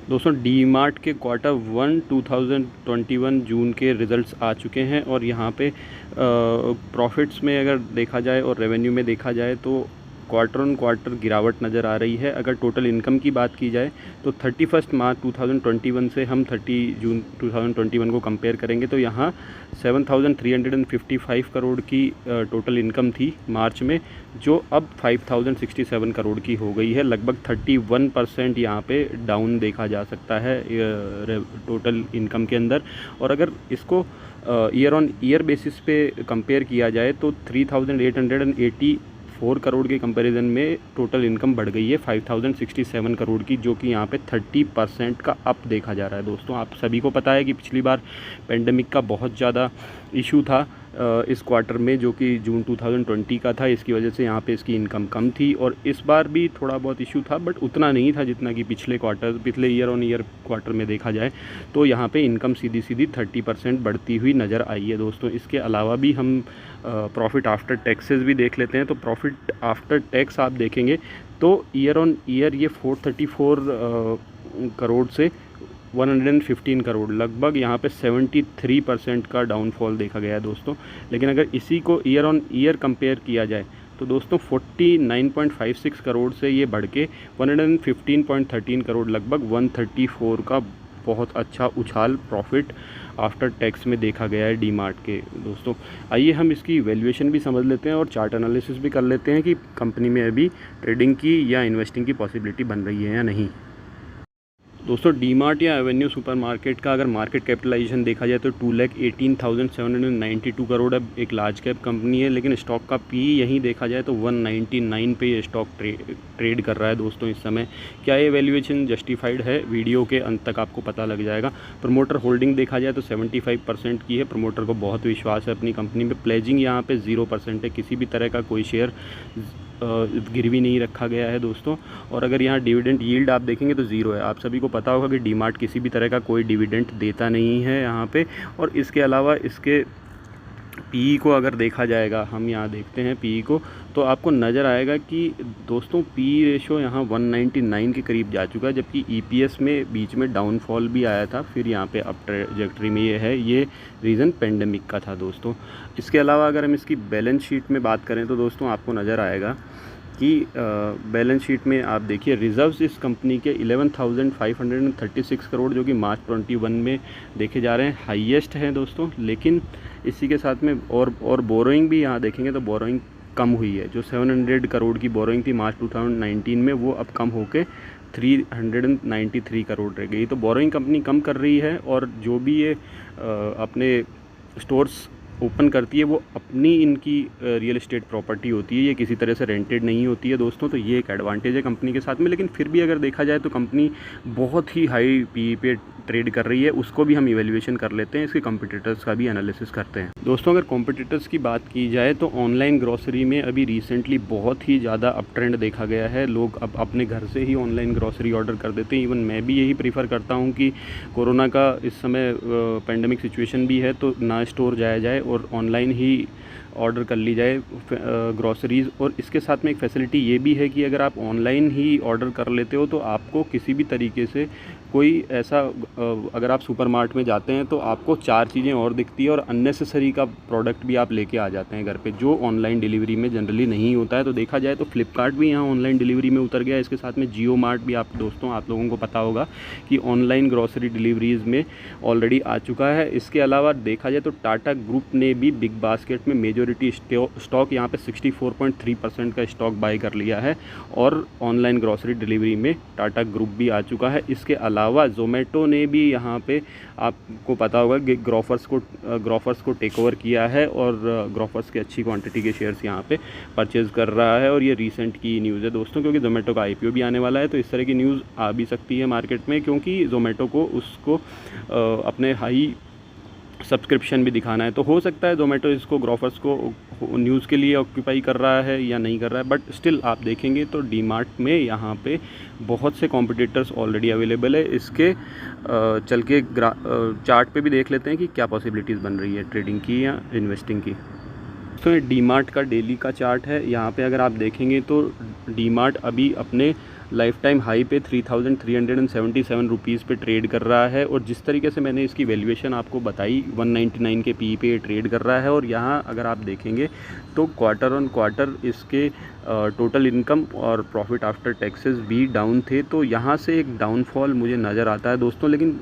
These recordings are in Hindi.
दोस्तों डी मार्ट के Q1 2021 जून के रिज़ल्ट्स आ चुके हैं और यहाँ पे प्रॉफिट्स में अगर देखा जाए और रेवेन्यू में देखा जाए तो क्वार्टर ऑन क्वार्टर गिरावट नज़र आ रही है। अगर टोटल इनकम की बात की जाए तो 31 मार्च 2021 से हम 30 जून 2021 को कंपेयर करेंगे तो यहाँ 7,355 करोड़ की टोटल इनकम थी मार्च में, जो अब 5,067 करोड़ की हो गई है। लगभग 31% यहाँ पे डाउन देखा जा सकता है टोटल इनकम के अंदर। और अगर इसको ईयर ऑन ईयर बेसिस पे कंपेयर किया जाए तो 3,884 करोड़ के कंपैरिजन में टोटल इनकम बढ़ गई है 5,067 करोड़ की, जो कि यहाँ पे 30% का अप देखा जा रहा है। दोस्तों आप सभी को पता है कि पिछली बार पेंडेमिक का बहुत ज़्यादा इशू था इस क्वार्टर में, जो कि जून 2020 का था। इसकी वजह से यहाँ पे इसकी इनकम कम थी और इस बार भी थोड़ा बहुत इशू था, बट उतना नहीं था जितना कि पिछले ईयर ऑन ईयर क्वार्टर में देखा जाए तो यहाँ पे इनकम सीधी 30% बढ़ती हुई नज़र आई है। दोस्तों इसके अलावा भी हम प्रॉफिट आफ्टर टैक्सेस भी देख लेते हैं। तो प्रॉफिट आफ्टर टैक्स आप देखेंगे तो ईयर ऑन ईयर ये 434 करोड़ से 115 करोड़, लगभग यहाँ पे 73% का डाउनफॉल देखा गया है दोस्तों। लेकिन अगर इसी को ईयर ऑन ईयर कंपेयर किया जाए तो दोस्तों 49.56 करोड़ से ये बढ़ के 115.13 करोड़, लगभग 134 का बहुत अच्छा उछाल प्रॉफिट आफ्टर टैक्स में देखा गया है डी मार्ट के। दोस्तों आइए हम इसकी वैल्यूएशन भी समझ लेते हैं और चार्ट एनालिसिस भी कर लेते हैं कि कंपनी में अभी ट्रेडिंग की या इन्वेस्टिंग की पॉसिबिलिटी बन रही है या नहीं। दोस्तों डी मार्ट या एवेन्यू सुपरमार्केट का अगर मार्केट कैपिटलाइजेशन देखा जाए तो 2,18,792 करोड़ अब एक लार्ज कैप कंपनी है। लेकिन स्टॉक का पी यहीं देखा जाए तो 199 पे ये स्टॉक ट्रेड कर रहा है। दोस्तों इस समय क्या ये वैल्यूएशन जस्टिफाइड है, वीडियो के अंत तक आपको पता लग जाएगा। प्रमोटर होल्डिंग देखा जाए तो 75% की है। प्रमोटर को बहुत विश्वास है अपनी कंपनी में। प्लेजिंग यहाँ पे 0% है, किसी भी तरह का कोई शेयर गिरवी नहीं रखा गया है दोस्तों। और अगर यहाँ डिविडेंड यील्ड आप देखेंगे तो ज़ीरो है। आप सभी को पता होगा कि डी मार्ट किसी भी तरह का कोई डिविडेंड देता नहीं है यहाँ पे। और इसके अलावा इसके पीई को अगर देखा जाएगा, हम यहाँ देखते हैं पीई को, तो आपको नज़र आएगा कि दोस्तों पी रेशो यहाँ 199 के करीब जा चुका है, जबकि ईपीएस में बीच में डाउनफॉल भी आया था, फिर यहाँ पे अप ट्रैजेक्टरी में ये है। ये रीज़न पेंडेमिक का था दोस्तों। इसके अलावा अगर हम इसकी बैलेंस शीट में बात करें तो दोस्तों आपको नज़र आएगा कि बैलेंस शीट में आप देखिए रिज़र्व्स इस कंपनी के 11,536 करोड़, जो कि मार्च 21 में देखे जा रहे हैं हाईएस्ट हैं दोस्तों। लेकिन इसी के साथ में और बोरोइंग भी यहाँ देखेंगे तो बोरोइंग कम हुई है। जो 700 करोड़ की बोरोइंग थी मार्च 2019 में, वो अब कम होके 393 करोड़ रह गई। तो बोरोइंग कंपनी कम कर रही है और जो भी ये अपने स्टोर्स ओपन करती है वो अपनी इनकी रियल एस्टेट प्रॉपर्टी होती है, ये किसी तरह से रेंटेड नहीं होती है दोस्तों। तो ये एक एडवांटेज है कंपनी के साथ में। लेकिन फिर भी अगर देखा जाए तो कंपनी बहुत ही हाई पी पे ट्रेड कर रही है, उसको भी हम इवैल्यूएशन कर लेते हैं, इसके कॉम्पिटिटर्स का भी एनालिसिस करते हैं। दोस्तों अगर कॉम्पिटिटर्स की बात की जाए तो ऑनलाइन ग्रॉसरी में अभी रिसेंटली बहुत ही ज़्यादा अप ट्रेंड देखा गया है। लोग अब अपने घर से ही ऑनलाइन ग्रॉसरी ऑर्डर कर देते हैं। इवन मैं भी यही प्रीफर करता हूँ कि कोरोना का इस समय पेंडेमिक सिचुएशन भी है तो ना स्टोर जाया जाए और ऑनलाइन ही ऑर्डर कर ली जाए ग्रॉसरीज़। और इसके साथ में एक फैसिलिटी ये भी है कि अगर आप ऑनलाइन ही ऑर्डर कर लेते हो तो आपको किसी भी तरीके से कोई ऐसा अगर आप सुपरमार्ट में जाते हैं तो आपको 4 चीज़ें और दिखती है और अननेसेसरी का प्रोडक्ट भी आप लेके आ जाते हैं घर पे, जो ऑनलाइन डिलीवरी में जनरली नहीं होता है। तो देखा जाए तो फ्लिपकार्ट भी यहाँ ऑनलाइन डिलीवरी में उतर गया है। इसके साथ में जियो मार्ट भी आप लोगों को पता होगा कि ऑनलाइन ग्रॉसरी डिलीवरीज़ में ऑलरेडी आ चुका है। इसके अलावा देखा जाए तो टाटा ग्रुप ने भी बिग बास्केट में मेजॉरिटी स्टॉक यहाँ पे 64.3% का स्टॉक बाई कर लिया है और ऑनलाइन ग्रॉसरी डिलीवरी में टाटा ग्रुप भी आ चुका है। इसके अलावा ज़ोमैटो ने भी यहाँ पे आपको पता होगा कि ग्रोफर्स को टेक ओवर किया है और ग्रोफर्स के अच्छी क्वांटिटी के शेयर्स यहाँ पे परचेज़ कर रहा है। और ये रीसेंट की न्यूज़ है दोस्तों, क्योंकि ज़ोमैटो का आईपीओ भी आने वाला है, तो इस तरह की न्यूज़ आ भी सकती है मार्केट में, क्योंकि ज़ोमैटो को उसको अपने हाई सब्सक्रिप्शन भी दिखाना है। तो हो सकता है ज़ोमैटो इसको ग्रोफर्स को न्यूज़ के लिए ऑक्यूपाई कर रहा है या नहीं कर रहा है, बट स्टिल आप देखेंगे तो डी मार्ट में यहाँ पे बहुत से कॉम्पिटिटर्स ऑलरेडी अवेलेबल है। इसके चल के चार्ट पे भी देख लेते हैं कि क्या पॉसिबिलिटीज़ बन रही है ट्रेडिंग की या इन्वेस्टिंग की। तो ये डी मार्ट का डेली का चार्ट है। यहाँ पे अगर आप देखेंगे तो डी मार्ट अभी अपने लाइफ टाइम हाई पे 3,377 रुपीज़ पे ट्रेड कर रहा है। और जिस तरीके से मैंने इसकी वैल्यूएशन आपको बताई 199 के पी पे ट्रेड कर रहा है। और यहाँ अगर आप देखेंगे तो क्वार्टर ऑन क्वार्टर इसके टोटल इनकम और प्रॉफिट आफ्टर टैक्सेस भी डाउन थे। तो यहाँ से एक डाउनफॉल मुझे नज़र आता है दोस्तों। लेकिन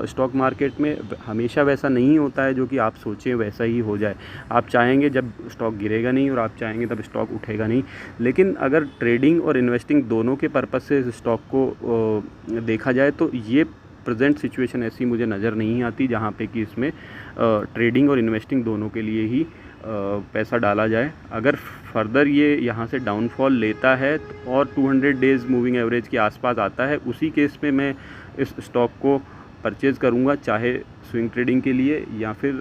स्टॉक मार्केट में हमेशा वैसा नहीं होता है जो कि आप सोचें वैसा ही हो जाए। आप चाहेंगे जब स्टॉक गिरेगा नहीं और आप चाहेंगे तब स्टॉक उठेगा नहीं। लेकिन अगर ट्रेडिंग और इन्वेस्टिंग दोनों के पर्पस से स्टॉक को देखा जाए तो ये प्रेजेंट सिचुएशन ऐसी मुझे नज़र नहीं आती जहाँ पे कि इसमें ट्रेडिंग और इन्वेस्टिंग दोनों के लिए ही पैसा डाला जाए। अगर फर्दर ये यहाँ से डाउनफॉल लेता है और 200 डेज़ मूविंग एवरेज के आसपास आता है, उसी केस में मैं इस स्टॉक को परचेज़ करूँगा, चाहे स्विंग ट्रेडिंग के लिए या फिर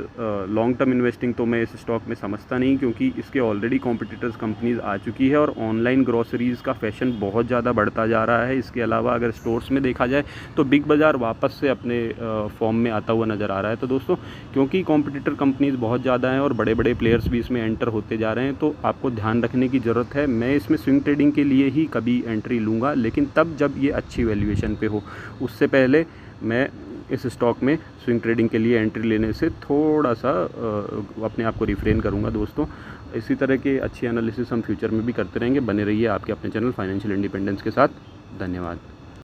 लॉन्ग टर्म इन्वेस्टिंग तो मैं इस स्टॉक में समझता नहीं, क्योंकि इसके ऑलरेडी कॉम्पिटिटर्स कंपनीज़ आ चुकी है और ऑनलाइन ग्रोसरीज़ का फैशन बहुत ज़्यादा बढ़ता जा रहा है। इसके अलावा अगर स्टोर्स में देखा जाए तो बिग बाज़ार वापस से अपने फॉर्म में आता हुआ नज़र आ रहा है। तो दोस्तों, क्योंकि कॉम्पिटिटर कंपनीज़ बहुत ज़्यादा हैं और बड़े बड़े प्लेयर्स भी इसमें एंटर होते जा रहे हैं, तो आपको ध्यान रखने की ज़रूरत है। मैं इसमें स्विंग ट्रेडिंग के लिए ही कभी एंट्री लूँगा, लेकिन तब जब ये अच्छी वैल्यूएशन पे हो। उससे पहले मैं इस स्टॉक में स्विंग ट्रेडिंग के लिए एंट्री लेने से थोड़ा सा अपने आप को रिफ्रेन करूंगा दोस्तों। इसी तरह के अच्छी एनालिसिस हम फ्यूचर में भी करते रहेंगे। बने रहिए आपके अपने चैनल फाइनेंशियल इंडिपेंडेंस के साथ। धन्यवाद।